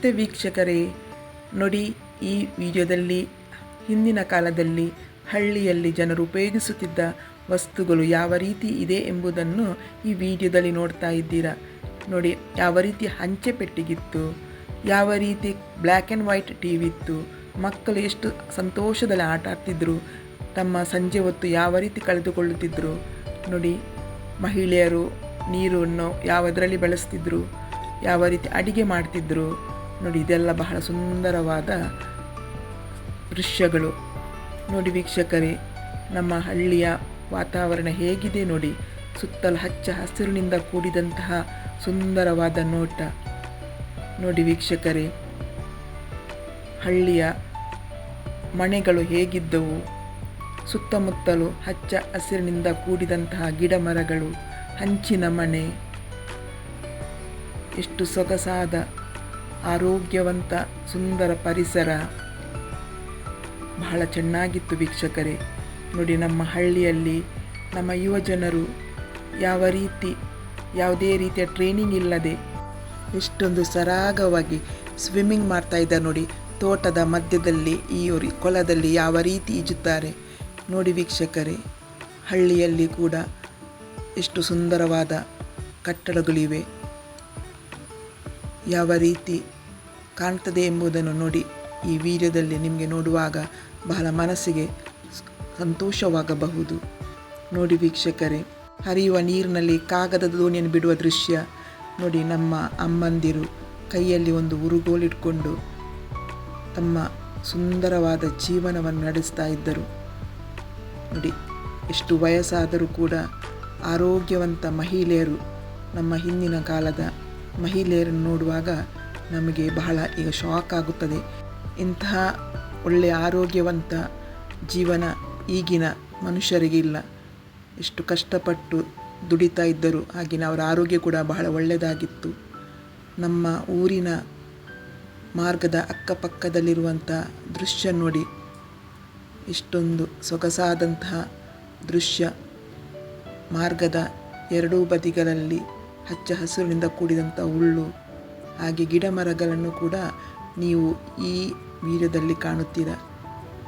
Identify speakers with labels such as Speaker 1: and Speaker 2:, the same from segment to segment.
Speaker 1: ನಮಸ್ತೆ ವೀಕ್ಷಕರೇ, ನೋಡಿ ಈ ವಿಡಿಯೋದಲ್ಲಿ ಹಿಂದಿನ ಕಾಲದಲ್ಲಿ ಹಳ್ಳಿಯಲ್ಲಿ ಜನರು ಉಪಯೋಗಿಸುತ್ತಿದ್ದ ವಸ್ತುಗಳು ಯಾವ ರೀತಿ ಇದೆ ಎಂಬುದನ್ನು ಈ ವಿಡಿಯೋದಲ್ಲಿ ನೋಡ್ತಾ ಇದ್ದೀರಾ. ನೋಡಿ ಯಾವ ರೀತಿ ಹಂಚೆ ಪೆಟ್ಟಿಗಿತ್ತು, ಯಾವ ರೀತಿ ಬ್ಲ್ಯಾಕ್ ಆ್ಯಂಡ್ ವೈಟ್ ಟಿವಿ ಇತ್ತು, ಮಕ್ಕಳು ಎಷ್ಟು ಸಂತೋಷದಲ್ಲಿ ಆಟ ಆಡ್ತಿದ್ರು, ತಮ್ಮ ಸಂಜೆ ಹೊತ್ತು ಯಾವ ರೀತಿ ಕಳೆದುಕೊಳ್ಳುತ್ತಿದ್ದರು. ನೋಡಿ ಮಹಿಳೆಯರು ನೀರನ್ನು ಯಾವುದರಲ್ಲಿ ಬಳಸ್ತಿದ್ರು, ಯಾವ ರೀತಿ ಅಡಿಗೆ ಮಾಡ್ತಿದ್ರು. ನೋಡಿ ಇದೆಲ್ಲ ಬಹಳ ಸುಂದರವಾದ ದೃಶ್ಯಗಳು. ನೋಡಿ ವೀಕ್ಷಕರೇ, ನಮ್ಮ ಹಳ್ಳಿಯ ವಾತಾವರಣ ಹೇಗಿದೆ ನೋಡಿ. ಸುತ್ತಲೂ ಹಚ್ಚ ಹಸಿರಿನಿಂದ ಕೂಡಿದಂತಹ ಸುಂದರವಾದ ನೋಟ. ನೋಡಿ ವೀಕ್ಷಕರೇ, ಹಳ್ಳಿಯ ಮನೆಗಳು ಹೇಗಿದ್ದವು. ಸುತ್ತಮುತ್ತಲೂ ಹಚ್ಚ ಹಸಿರಿನಿಂದ ಕೂಡಿದಂತಹ ಗಿಡ ಮರಗಳು, ಹಂಚಿನ ಮನೆ, ಎಷ್ಟು ಸೊಗಸಾದ ಆರೋಗ್ಯವಂತ ಸುಂದರ ಪರಿಸರ, ಬಹಳ ಚೆನ್ನಾಗಿತ್ತು ವೀಕ್ಷಕರೇ. ನೋಡಿ ನಮ್ಮ ಹಳ್ಳಿಯಲ್ಲಿ ನಮ್ಮ ಯುವ ಜನರು ಯಾವ ರೀತಿ ಯಾವುದೇ ರೀತಿಯ ಟ್ರೈನಿಂಗ್ ಇಲ್ಲದೆ ಎಷ್ಟೊಂದು ಸರಾಗವಾಗಿ ಸ್ವಿಮ್ಮಿಂಗ್ ಮಾಡ್ತಾ ಇದ್ದಾರೆ ನೋಡಿ. ತೋಟದ ಮಧ್ಯದಲ್ಲಿ ಈ ಕೊಳದಲ್ಲಿ ಯಾವ ರೀತಿ ಈಜುತ್ತಾರೆ ನೋಡಿ ವೀಕ್ಷಕರೇ. ಹಳ್ಳಿಯಲ್ಲಿ ಕೂಡ ಎಷ್ಟು ಸುಂದರವಾದ ಕಟ್ಟಡಗಳಿವೆ, ಯಾವ ರೀತಿ ಕಾಣ್ತದೆ ಎಂಬುದನ್ನು ನೋಡಿ ಈ ವಿಡಿಯೋದಲ್ಲಿ ನಿಮಗೆ ನೋಡುವಾಗ ಬಹಳ ಮನಸ್ಸಿಗೆ ಸಂತೋಷವಾಗಬಹುದು. ನೋಡಿ ವೀಕ್ಷಕರೇ, ಹರಿಯುವ ನೀರಿನಲ್ಲಿ ಕಾಗದದ ದೋಣಿಯನ್ನು ಬಿಡುವ ದೃಶ್ಯ ನೋಡಿ. ನಮ್ಮ ಅಮ್ಮಂದಿರು ಕೈಯಲ್ಲಿ ಒಂದು ಉರುಗೋಲಿಟ್ಕೊಂಡು ತಮ್ಮ ಸುಂದರವಾದ ಜೀವನವನ್ನು ನಡೆಸ್ತಾ ಇದ್ದರು ನೋಡಿ. ಎಷ್ಟು ವಯಸ್ಸಾದರೂ ಕೂಡ ಆರೋಗ್ಯವಂತ ಮಹಿಳೆಯರು, ನಮ್ಮ ಹಿಂದಿನ ಕಾಲದ ಮಹಿಳೆಯರನ್ನು ನೋಡುವಾಗ ನಮಗೆ ಬಹಳ ಈಗ ಶಾಕ್ ಆಗುತ್ತದೆ. ಇಂತಹ ಒಳ್ಳೆಯ ಆರೋಗ್ಯವಂತ ಜೀವನ ಈಗಿನ ಮನುಷ್ಯರಿಗೆ ಇಲ್ಲ. ಎಷ್ಟು ಕಷ್ಟಪಟ್ಟು ದುಡಿತಾ ಇದ್ದರು, ಹಾಗೆಯೇ ಅವರ ಆರೋಗ್ಯ ಕೂಡ ಬಹಳ ಒಳ್ಳೆಯದಾಗಿತ್ತು. ನಮ್ಮ ಊರಿನ ಮಾರ್ಗದ ಅಕ್ಕಪಕ್ಕದಲ್ಲಿರುವಂಥ ದೃಶ್ಯ ನೋಡಿ, ಇಷ್ಟೊಂದು ಸೊಗಸಾದಂತಹ ದೃಶ್ಯ. ಮಾರ್ಗದ ಎರಡೂ ಬದಿಗಳಲ್ಲಿ ಹಚ್ಚ ಹಸಿರಿನಿಂದ ಕೂಡಿದಂಥ ಹುಲ್ಲು, ಹಾಗೆ ಗಿಡ ಮರಗಳನ್ನು ಕೂಡ ನೀವು ಈ ವಿಡಿಯೋದಲ್ಲಿ ಕಾಣುತ್ತೀರಾ.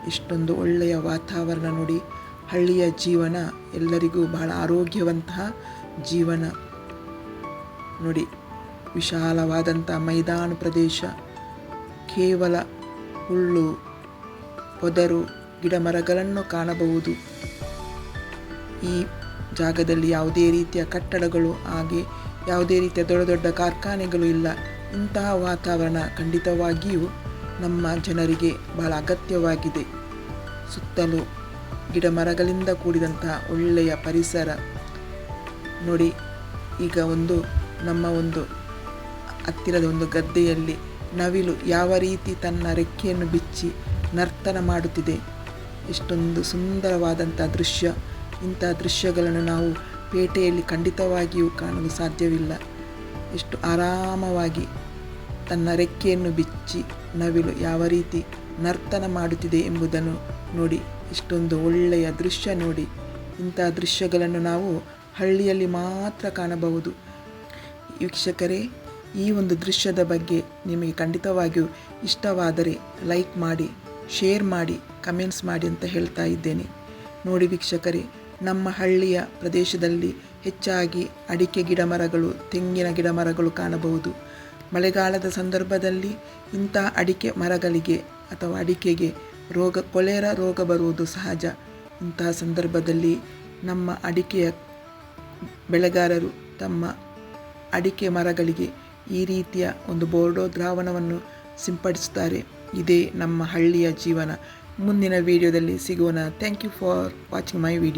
Speaker 1: ಎಷ್ಟೊಂದು ಒಳ್ಳೆಯ ವಾತಾವರಣ ನೋಡಿ. ಹಳ್ಳಿಯ ಜೀವನ ಎಲ್ಲರಿಗೂ ಬಹಳ ಆರೋಗ್ಯವಂತಹ ಜೀವನ ನೋಡಿ. ವಿಶಾಲವಾದಂಥ ಮೈದಾನ ಪ್ರದೇಶ, ಕೇವಲ ಹುಲ್ಲು ಪೊದರು ಗಿಡ ಮರಗಳನ್ನು ಕಾಣಬಹುದು. ಈ ಜಾಗದಲ್ಲಿ ಯಾವುದೇ ರೀತಿಯ ಕಟ್ಟಡಗಳು, ಹಾಗೆ ಯಾವುದೇ ರೀತಿಯ ದೊಡ್ಡ ದೊಡ್ಡ ಕಾರ್ಖಾನೆಗಳು ಇಲ್ಲ. ಇಂತಹ ವಾತಾವರಣ ಖಂಡಿತವಾಗಿಯೂ ನಮ್ಮ ಜನರಿಗೆ ಬಹಳ ಅಗತ್ಯವಾಗಿದೆ. ಸುತ್ತಲೂ ಗಿಡ ಮರಗಳಿಂದ ಕೂಡಿದಂತಹ ಒಳ್ಳೆಯ ಪರಿಸರ ನೋಡಿ. ಈಗ ನಮ್ಮ ಹತ್ತಿರದ ಒಂದು ಗದ್ದೆಯಲ್ಲಿ ನವಿಲು ಯಾವ ರೀತಿ ತನ್ನ ರೆಕ್ಕೆಯನ್ನು ಬಿಚ್ಚಿ ನರ್ತನ ಮಾಡುತ್ತಿದೆ. ಎಷ್ಟೊಂದು ಸುಂದರವಾದಂಥ ದೃಶ್ಯ. ಇಂಥ ದೃಶ್ಯಗಳನ್ನು ನಾವು ಪೇಟೆಯಲ್ಲಿ ಖಂಡಿತವಾಗಿಯೂ ಕಾಣಲು ಸಾಧ್ಯವಿಲ್ಲ. ಎಷ್ಟು ಆರಾಮವಾಗಿ ತನ್ನ ರೆಕ್ಕೆಯನ್ನು ಬಿಚ್ಚಿ ನವಿಲು ಯಾವ ರೀತಿ ನರ್ತನ ಮಾಡುತ್ತಿದೆ ಎಂಬುದನ್ನು ನೋಡಿ. ಇಷ್ಟೊಂದು ಒಳ್ಳೆಯ ದೃಶ್ಯ ನೋಡಿ. ಇಂಥ ದೃಶ್ಯಗಳನ್ನು ನಾವು ಹಳ್ಳಿಯಲ್ಲಿ ಮಾತ್ರ ಕಾಣಬಹುದು. ವೀಕ್ಷಕರೇ, ಈ ಒಂದು ದೃಶ್ಯದ ಬಗ್ಗೆ ನಿಮಗೆ ಖಂಡಿತವಾಗಿಯೂ ಇಷ್ಟವಾದರೆ ಲೈಕ್ ಮಾಡಿ, ಶೇರ್ ಮಾಡಿ, ಕಮೆಂಟ್ಸ್ ಮಾಡಿ ಅಂತ ಹೇಳ್ತಾ ಇದ್ದೇನೆ. ನೋಡಿ ವೀಕ್ಷಕರೇ, ನಮ್ಮ ಹಳ್ಳಿಯ ಪ್ರದೇಶದಲ್ಲಿ ಹೆಚ್ಚಾಗಿ ಅಡಿಕೆ ಗಿಡ ಮರಗಳು, ತೆಂಗಿನ ಗಿಡ ಮರಗಳು ಕಾಣಬಹುದು. ಮಳೆಗಾಲದ ಸಂದರ್ಭದಲ್ಲಿ ಇಂಥ ಅಡಿಕೆ ಮರಗಳಿಗೆ ಅಥವಾ ಅಡಿಕೆಗೆ ಕೊಲೆರಾ ರೋಗ ಬರುವುದು ಸಹಜ. ಇಂತಹ ಸಂದರ್ಭದಲ್ಲಿ ನಮ್ಮ ಅಡಿಕೆಯ ಬೆಳೆಗಾರರು ತಮ್ಮ ಅಡಿಕೆ ಮರಗಳಿಗೆ ಈ ರೀತಿಯ ಒಂದು ಬೋರ್ಡೋ ದ್ರಾವಣವನ್ನು ಸಿಂಪಡಿಸುತ್ತಾರೆ. ಇದೇ ನಮ್ಮ ಹಳ್ಳಿಯ ಜೀವನ. ಮುಂದಿನ ವಿಡಿಯೋದಲ್ಲಿ ಸಿಗೋಣ. Thank you for watching my video.